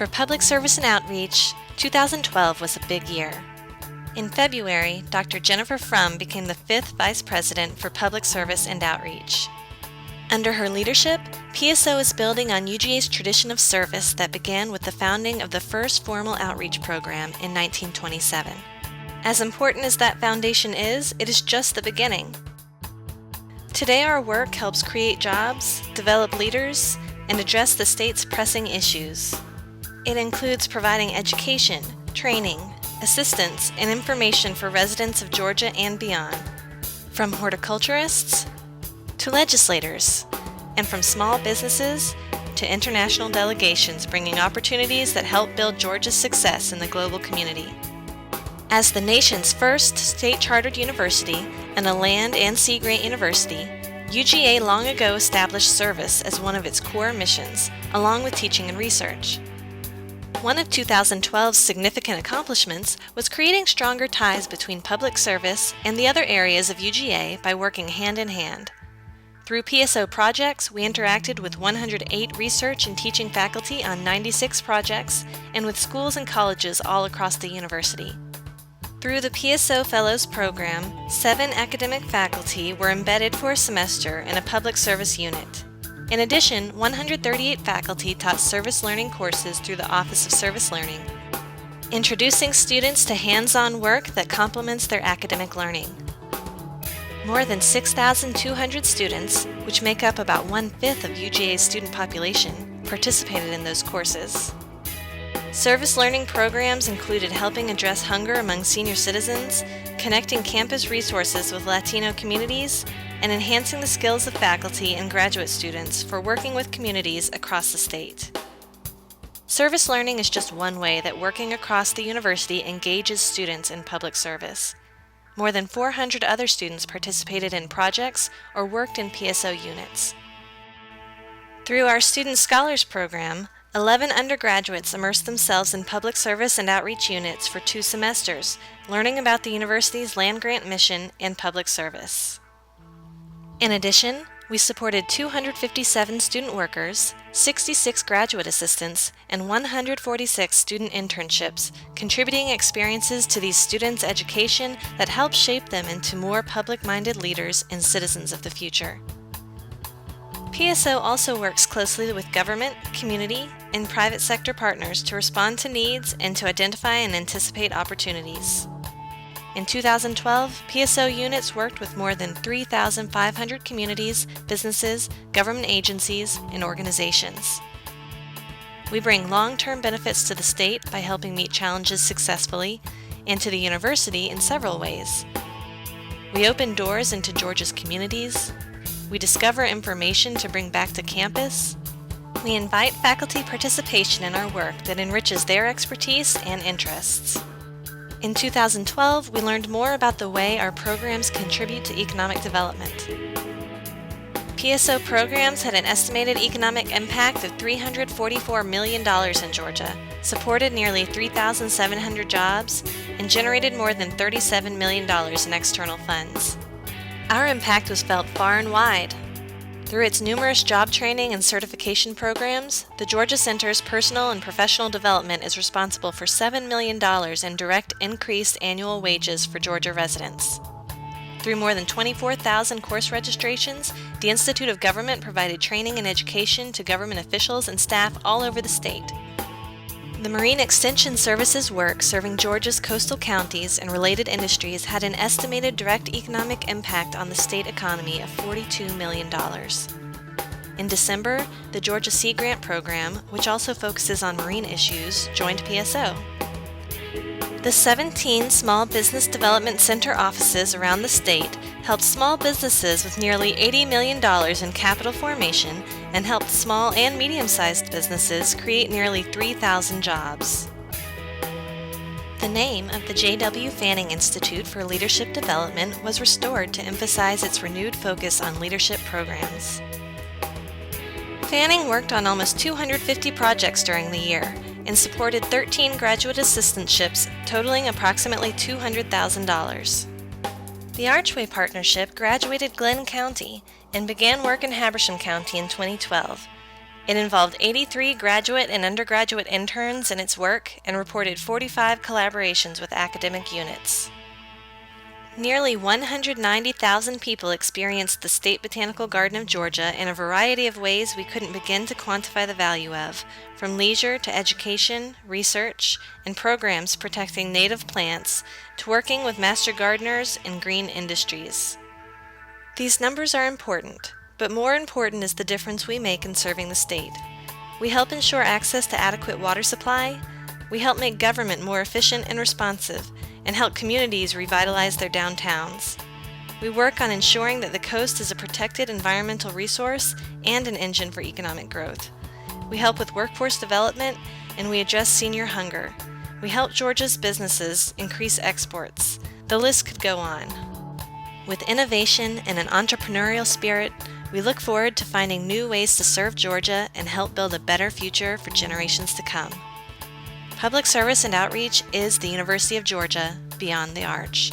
For public service and outreach, 2012 was a big year. In February, Dr. Jennifer Frum became the 5th Vice President for Public Service and Outreach. Under her leadership, PSO is building on UGA's tradition of service that began with the founding of the first formal outreach program in 1927. As important as that foundation is, it is just the beginning. Today, our work helps create jobs, develop leaders, and address the state's pressing issues. It includes providing education, training, assistance, and information for residents of Georgia and beyond, from horticulturists to legislators, and from small businesses to international delegations, bringing opportunities that help build Georgia's success in the global community. As the nation's first state-chartered university and a land and sea grant university, UGA long ago established service as one of its core missions, along with teaching and research. One of 2012's significant accomplishments was creating stronger ties between public service and the other areas of UGA by working hand in hand. Through PSO projects, we interacted with 108 research and teaching faculty on 96 projects and with schools and colleges all across the university. Through the PSO Fellows Program, 7 academic faculty were embedded for a semester in a public service unit. In addition, 138 faculty taught service learning courses through the Office of Service Learning, introducing students to hands-on work that complements their academic learning. More than 6,200 students, which make up about 1/5 of UGA's student population, participated in those courses. Service learning programs included helping address hunger among senior citizens, connecting campus resources with Latino communities, and enhancing the skills of faculty and graduate students for working with communities across the state. Service learning is just one way that working across the university engages students in public service. More than 400 other students participated in projects or worked in PSO units. Through our Student Scholars Program, 11 undergraduates immersed themselves in public service and outreach units for 2 semesters, learning about the university's land-grant mission and public service. In addition, we supported 257 student workers, 66 graduate assistants, and 146 student internships, contributing experiences to these students' education that help shape them into more public-minded leaders and citizens of the future. PSO also works closely with government, community, and private sector partners to respond to needs and to identify and anticipate opportunities. In 2012, PSO units worked with more than 3,500 communities, businesses, government agencies, and organizations. We bring long-term benefits to the state by helping meet challenges successfully, and to the university in several ways. We open doors into Georgia's communities. We discover information to bring back to campus. We invite faculty participation in our work that enriches their expertise and interests. In 2012, we learned more about the way our programs contribute to economic development. PSO programs had an estimated economic impact of $344 million in Georgia, supported nearly 3,700 jobs, and generated more than $37 million in external funds. Our impact was felt far and wide. Through its numerous job training and certification programs, the Georgia Center's personal and professional development is responsible for $7 million in direct increased annual wages for Georgia residents. Through more than 24,000 course registrations, the Institute of Government provided training and education to government officials and staff all over the state. The Marine Extension Services work serving Georgia's coastal counties and related industries had an estimated direct economic impact on the state economy of $42 million. In December, the Georgia Sea Grant Program, which also focuses on marine issues, joined PSO. The 17 Small Business Development Center offices around the state helped small businesses with nearly $80 million in capital formation and helped small and medium-sized businesses create nearly 3,000 jobs. The name of the J.W. Fanning Institute for Leadership Development was restored to emphasize its renewed focus on leadership programs. Fanning worked on almost 250 projects during the year and supported 13 graduate assistantships totaling approximately $200,000. The Archway Partnership graduated Glenn County and began work in Habersham County in 2012. It involved 83 graduate and undergraduate interns in its work and reported 45 collaborations with academic units. Nearly 190,000 people experienced the State Botanical Garden of Georgia in a variety of ways we couldn't begin to quantify the value of, from leisure to education, research, and programs protecting native plants to working with master gardeners and green industries. These numbers are important, but more important is the difference we make in serving the state. We help ensure access to adequate water supply, we help make government more efficient and responsive, and help communities revitalize their downtowns. We work on ensuring that the coast is a protected environmental resource and an engine for economic growth. We help with workforce development, and we address senior hunger. We help Georgia's businesses increase exports. The list could go on. With innovation and an entrepreneurial spirit, we look forward to finding new ways to serve Georgia and help build a better future for generations to come. Public service and outreach is the University of Georgia, beyond the arch.